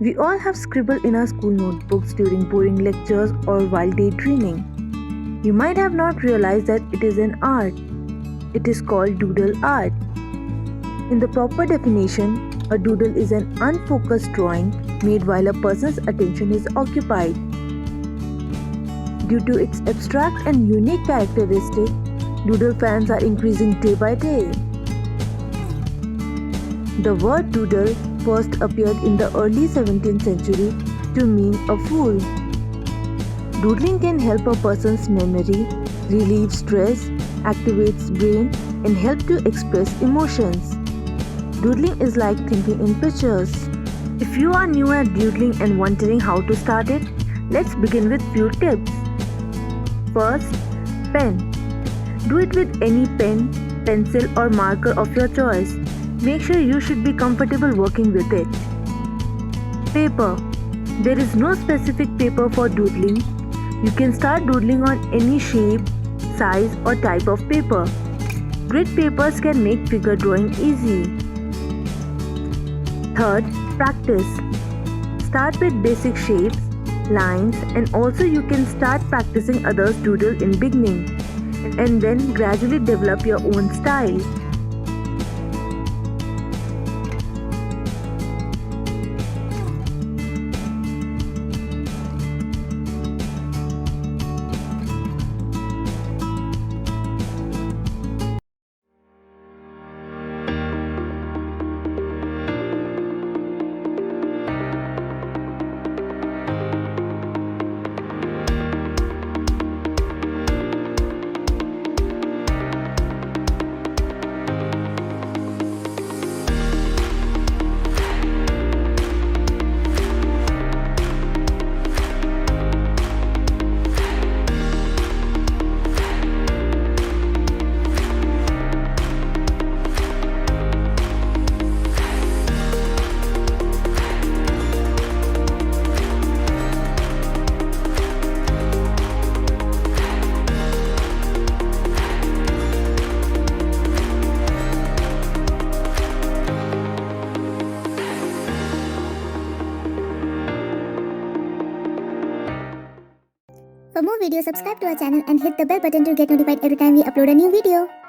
We all have scribbled in our school notebooks during boring lectures or while daydreaming. You might have not realized that it is an art. It is called doodle art. In the proper definition, a doodle is an unfocused drawing made while a person's attention is occupied. Due to its abstract and unique characteristic, doodle fans are increasing day by day. The word doodle first appeared in the early 17th century to mean a fool. Doodling can help a person's memory, relieve stress, activates brain, and help to express emotions. Doodling is like thinking in pictures. If you are new at doodling and wondering how to start it, let's begin with few tips. First, pen. Do it with any pen, pencil or marker of your choice. Make sure you should be comfortable working with it. Paper. There is no specific paper for doodling. You can start doodling on any shape, size or type of paper. Grid papers can make figure drawing easy. Third, practice. Start with basic shapes, lines, and also you can start practicing others' doodle in beginning and then gradually develop your own style. For more videos, subscribe to our channel and hit the bell button to get notified every time we upload a new video.